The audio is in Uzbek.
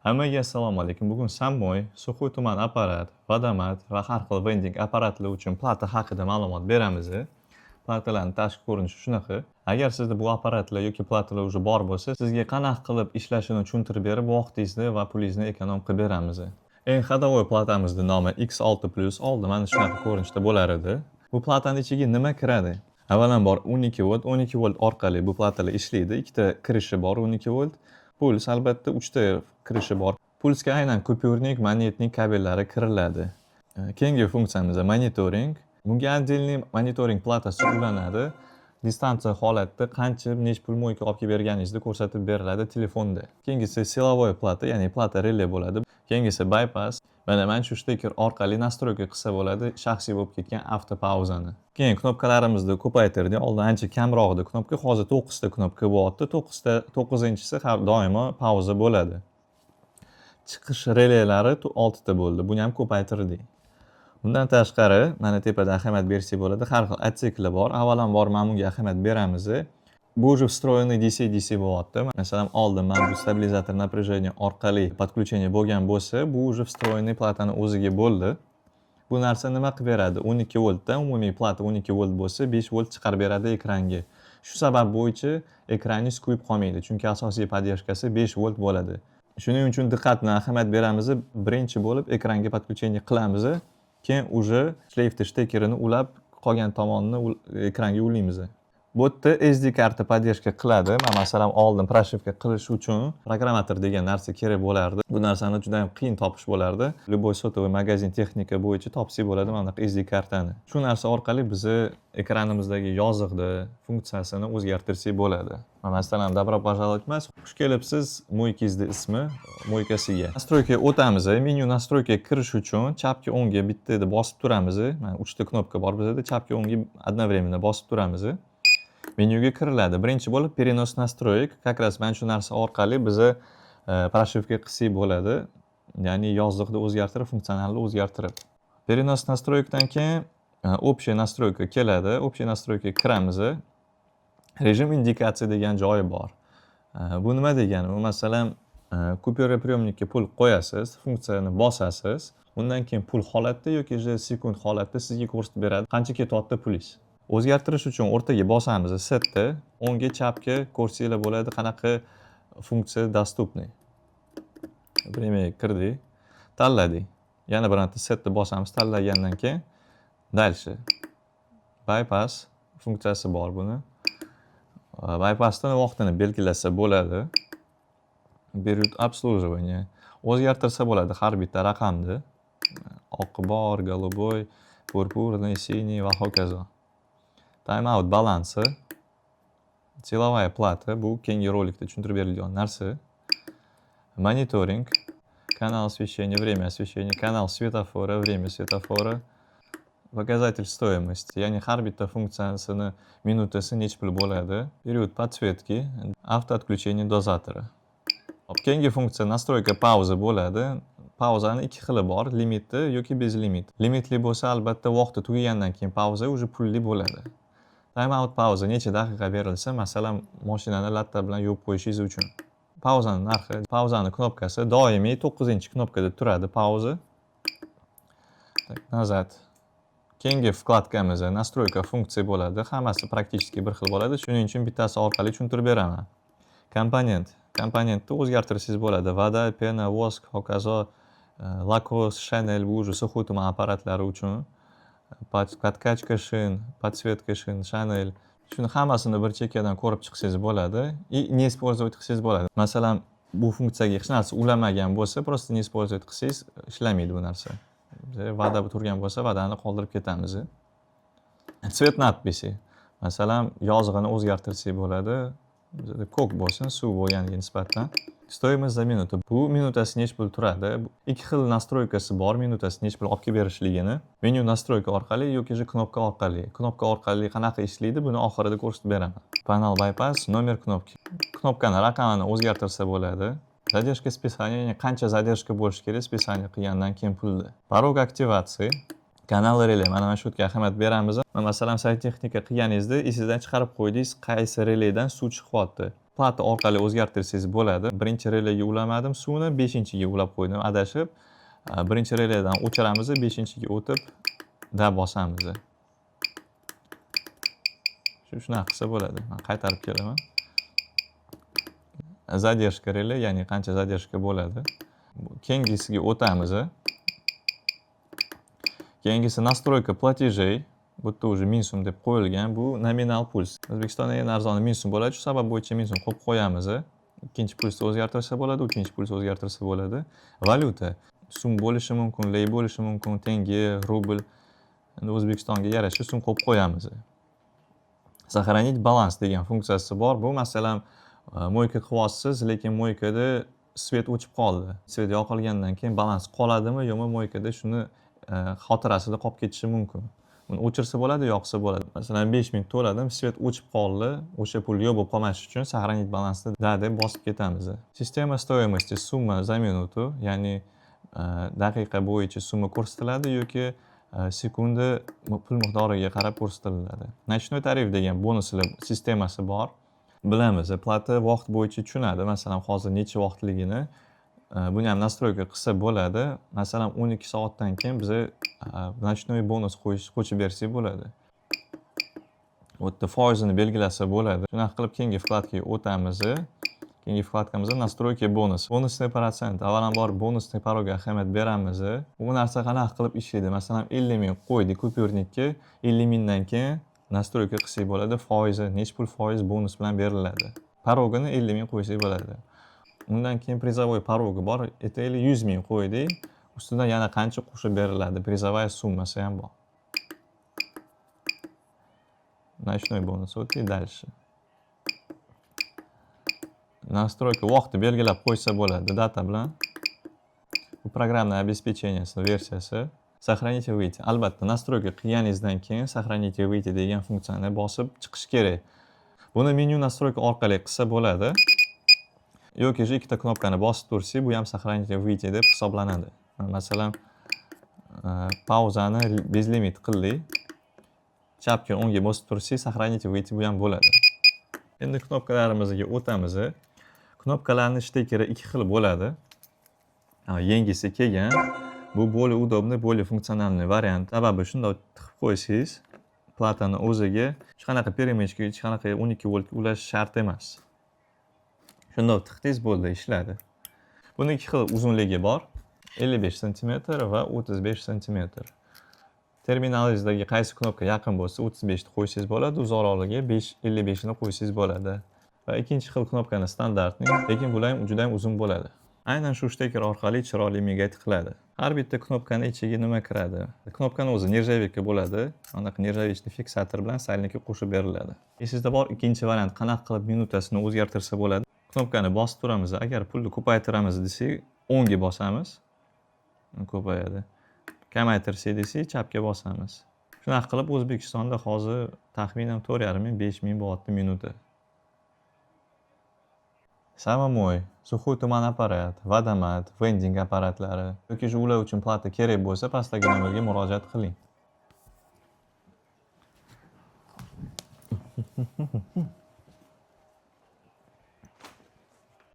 Hammaga assalomu alaykum. Bugun Sammoy, Suxuy tuman apparat, Vodomat va har xil vending apparatlar uchun plata haqida ma'lumot beramiz. Platalarning tashqi ko'rinishi shunaqa. Agar sizda bu apparatlar yoki platalar уже bor bo'lsa, sizga qanaqa qilib ishlashini tushuntirib berib, vaqtingizni va pulingizni ekonom qilib beramiz. Eng xadovoy platamizning nomi X6+ oldi mana shunaqa ko'rinishda bo'lar edi. Bu plataning ichiga nima kiradi? Avvalambor 12 volt, 12 volt orqali bu platalar ishlaydi. Ikkita kirishi bor 12 volt. Puls albatta 3 ta kirishi bor. Pulsga aynan kupyurnik, magnetnik kabellari kiriladi. Keyingi funksiyamiz monitoring. Bunga отдельный monitoring platasi ulanadi. Distansiya holatda qancha nech pul mo'yka olib kelib berganingizni ko'rsatib beriladi telefonda. Keyingisi silovoy plata, ya'ni plata relay bo'ladi. Keyingisi bypass. Mana shu steker orqali nastroyka qilsa bo'ladi shaxsiy bo'lib ketgan avtopauzani. Keyin knopkalarimizni ko'paytirdik. Oldin ancha kamroq edi knopka, hozir 9 ta knopka bo'lyapti. 9-inchisi har doimo pauza bo'ladi. Chiqish relaylari 6 ta bo'ldi. Buni ham ko'paytirdik. Bundan tashqari, mana tepada ahamiyat bersak bo'ladi. Har xil otseklar bor. Avvalambor mana bunga ahamiyat beramiz. Bu уже встроенный DC bo'lyapti. Masalan, oldin mana bu stabilizator напряжения orqali podключение bo'lgan bo'lsa, bu уже встроенный platani o'ziga bo'ldi. Bu narsa nima qilib beradi? 12 voltdan umumiy plata 12 volt bo'lsa, 5 volt chiqarib beradi ekranga. Shu sabab bo'yicha ekraningiz kuyib qolmaydi, chunki asosiy podдержкасы 5 volt bo'ladi. Shuning uchun diqqat bilan ahamiyat beramiz. Birinchi bo'lib ekranga podключение qilamiz, keyin уже shleifni stekerini ulab, qolgan tomonini ekranga ulaymiz. Bu yerda SD karta podдержка qiladi. Masalan, oldin pрошивка qilish uchun programmator degan narsa kerak bo'lardi. Bu narsani juda ham qiyin topish bo'lardi. Любой сотовый magazin texnika bo'yicha topsak bo'ladi mana bu SD kartani. Shu narsa orqali biz ekranimizdagi yoziqni funksiyasini o'zgartirsak bo'ladi. Masalan, добро пожаловать emas, xush kelibsiz mo'ykangizning ismi mo'ykasiga. Настройка o'tamiz. Menyu настройка kirish uchun chapga o'ngga bitta bosib turamiz. Mana 3 ta knopka bor bizda. Chapga o'ngga одновременно bosib turamiz. Menyuga kiriladi. Birinchi bo'lib перенос настроек. Как раз mana shu narsa orqali biz pрошивка qilsak bo'ladi. Ya'ni yoziqni o'zgartirib, funksionalni o'zgartirib. Перенос настроекdan keyin общая настройка keladi. Общая настройка kiramiz. Rejim indikatsiya degan joyi bor. Bu nima degani? Bu masalan, kupyura приемникka pul qo'yasiz, funksiyani bosasiz. Undan keyin pul holatda yoki sekund holatda sizga ko'rsatib beradi qancha ketyapti pulingiz. O'zgartirish uchun o'rtaga bosamiz setni, o'ngga chapga ko'rsanglar bo'ladi qanaqa funksiya доступный. Время kirdik, tanladik. Yana bironta setni bosamiz, tanlagandan keyin дальше. Bypass funksiyasi bor buni. Bypassdan vaqtini belgilasa bo'ladi. Период обслуживания. O'zgartirsa bo'ladi har bitta raqamni. Oq bor, голубой, purpurный, синий va hokazo. Timeout balansi. Silovaya plata, bu keyingi rolikda tushuntirib berilgan narsa. Monitoring, kanal освещения, время освещения, kanal svetofora, время svetofora. Показатель стоимости, ya'ni har bitta funksiyasini minutasi nech pul bo'ladi. Период подсветки, автоотключение дозатора. Keyingi funksiya настройка pauza bo'ladi. Pauzani ikki xili bor, limitli yoki bez limit. Limitli bo'lsa albatta vaqti tugagandan keyin pauza уже pulli bo'ladi. Timeout pauza necha daqiqa berilsa, masalan, mashinani latta bilan yuvib qo'yishingiz uchun. Pauzaning narxi, pauzani knopkasi doimiy 9-knopkada turadi pauza. Nazad. Keyingi vkladkamiz настройка funksiya bo'ladi. Hammasi praktiski bir xil bo'ladi. Shuning uchun bittasi orqali tushuntirib beraman. Komponentni o'zgartirsangiz bo'ladi. Voda, pena, vosk, hokazo, lakos, Chanel bu уже Suxuy tuman apparatlari uchun. Подкачка shin, подсветка shin, Chanel. Shuni hammasini bir chekkadan ko'rib chiqsangiz bo'ladi. Не использовать qilsangiz bo'ladi. Masalan, bu funksiyaga hech narsa ulamagan bo'lsa, просто не использовать qilsangiz ishlamaydi bu narsa. Vada turgan bo'lsa, vadani qoldirib ketamiz. Цвет надписи. Masalan, yozig'ini o'zgartirsak bo'ladi. Ko'k bo'lsin, suv bo'lganiga nisbatan. Stoyimiz za minuta. Bu minutasi nech pul turadi? Ikki xil настройкасы bor minutasi nech pul olib kelib berishligini. Menyu настройка orqali yoki knopka orqali. Knopka orqali qanaqa ishlaydi, buni oxirida ko'rsatib beraman. Panel bypass, nomer knopki. Knopkani raqamini o'zgartirsa bo'ladi. Задержка списания, ya'ni qancha задержка bo'lishi kerak spисание qilgandan keyin pulni. Porog aktivatsiya. Kanal relay. Mana shu yerga ahamiyat beramiz. Masalan, sayt texnika qilganingizda esingizdan chiqarib qo'ydingiz, qaysi relaydan suv chiqyapti. Plata orqali o'zgartirsangiz bo'ladi. Birinchi relayga ulamadim suvni, 5-chiga ulab qo'ydim adashib. Birinchi relaydan o'chiramiz, 5-chiga o'tib da bosamiz. Shunaqa qilsa bo'ladi. Men qaytarib kelaman. Zadержка relay, ya'ni qancha zadержка bo'ladi. Keyingisiga o'tamiz. Keyingisi настройка платежей. Bu yerda уже 1000 so'm deb qo'yilgan. Bu nominal puls. O'zbekistonda eng arzoni 1000 so'm bo'ladi. Shu sabab bo'yicha 1000 so'm qo'yib qo'yamiz. Ikkinchi pulsni o'zgartirsa bo'ladi, uchinchi pulsni o'zgartirsa bo'ladi. Valyuta so'm bo'lishi mumkin, ley bo'lishi mumkin, tenge, rubl. Endi O'zbekistonga yarasha so'm qo'yib qo'yamiz. Сохранить balans degan funksiyasi bor. Bu masalan mo'yka qilyapsiz, lekin mo'ykada svet o'chib qoldi. Svet yoqilgandan keyin balans qoladimi yo'qmi mo'ykada shuni xotirasida qolib ketishi mumkin. Uni o'chirsa bo'ladi, yoqsa bo'ladi. Masalan 5000 to'ladim, svet o'chib qoldi. O'sha pul yo'q bo'lib qolmasligi uchun сохранить balansni da deb bosib ketamiz. Sistema стоимости summa za minutu, ya'ni daqiqa bo'yicha summa ko'rsatiladi yoki sekunda pul miqdoriga qarab ko'rsatiladi. Nочной tarif degan bonuslar sistemasi bor. Bilamiz, plata vaqt bo'yicha tushunadi. Masalan, hozir necha vaqtligini buni ham настройка qilsa bo'ladi. Masalan, 12 soatdan keyin biza nочной bonus qo'shib bersak bo'ladi. Bu yerda foizini belgilasa bo'ladi. Shunaqa qilib keyingi vkladkaga o'tamiz. Keyingi vkladkamizda настройки bonus. Bonusli protsent. Avvalambor bonusli parolga ahamiyat beramiz. Bu narsa qanaqa qilib ishlaydi? Masalan, 50 ming qo'ydik kupyurnikka, 50 mingdan keyin настройка qilsak bo'ladi. Foizi, necha pul foiz bonus bilan beriladi. Parogini 50 ming qo'ysak bo'ladi. Undan keyin призовой parogi bor. Aytaylik 100 ming qo'ydik. Ustidan yana qancha qo'shib beriladi? Призовая summasi ham bor. Ночной bonus o'tdik дальше. Настройка vaqtni belgilab qo'ysa bo'ladi data bilan. Bu programmaning обеспеченияsi versiyasi. Сохранить и выйти. Albatta, настройка qilganingizdan keyin сохранить и выйти degan funksiyani bosib chiqish kerak. Buni menyu настройка orqali qilsa bo'ladi. Yoki shu ikkita knopkani bosib tursak, bu ham сохранить и выйти deb hisoblanadi. Masalan, pauzani bezlimit qildik. Chapga o'ngga bosib tursak, сохранить и выйти bu ham bo'ladi. Endi knopkalarimizga o'tamiz. Knopkalarning shtekeri ikki xil bo'ladi. Yengisi kelgan. Bu более удобный, более funksionalniy variant. Sababi shunday tiqib qo'ysangiz, platani o'ziga hech qanaqa перемычка, hech qanaqa 12 volt ulash shart emas. Shunday tiqdingiz bo'ldi, ishladi. Buning ikki xil uzunligi bor. 55 sm va 35 sm. Terminalingizdagi qaysi knopka yaqin bo'lsa, 35 ni qo'ysangiz bo'ladi, uzoqroqligi 55 ni qo'ysangiz bo'ladi. Va ikkinchi xil knopkani standartning, lekin bular ham juda ham uzun bo'ladi. Aynan shu shtekер orqali chiroyli migayt qiladi. Har bitta knopkani ichiga nima kiradi? Knopkani o'zi nержавейка bo'ladi. Anaqa nержавейчный fiksator bilan salnikka qo'shib beriladi. Esingizda bor ikkinchi variant qanaqa qilib minutasini o'zgartirsa bo'ladi? Knopkani bosib turamiz. Agar pulni ko'paytiramiz desak, o'ngga bosamiz. Ko'payadi. Kamaytirsak desak, chapga bosamiz. Shunaqa qilib O'zbekistonda hozir taxminan 4,5-5 ming bo'lyapti minuta. Samomoy, suxuy tuman apparat, vodomat, vending apparatlari yoki ular uchun plata kerak bo'lsa, pastdagi nomerga murojaat qiling.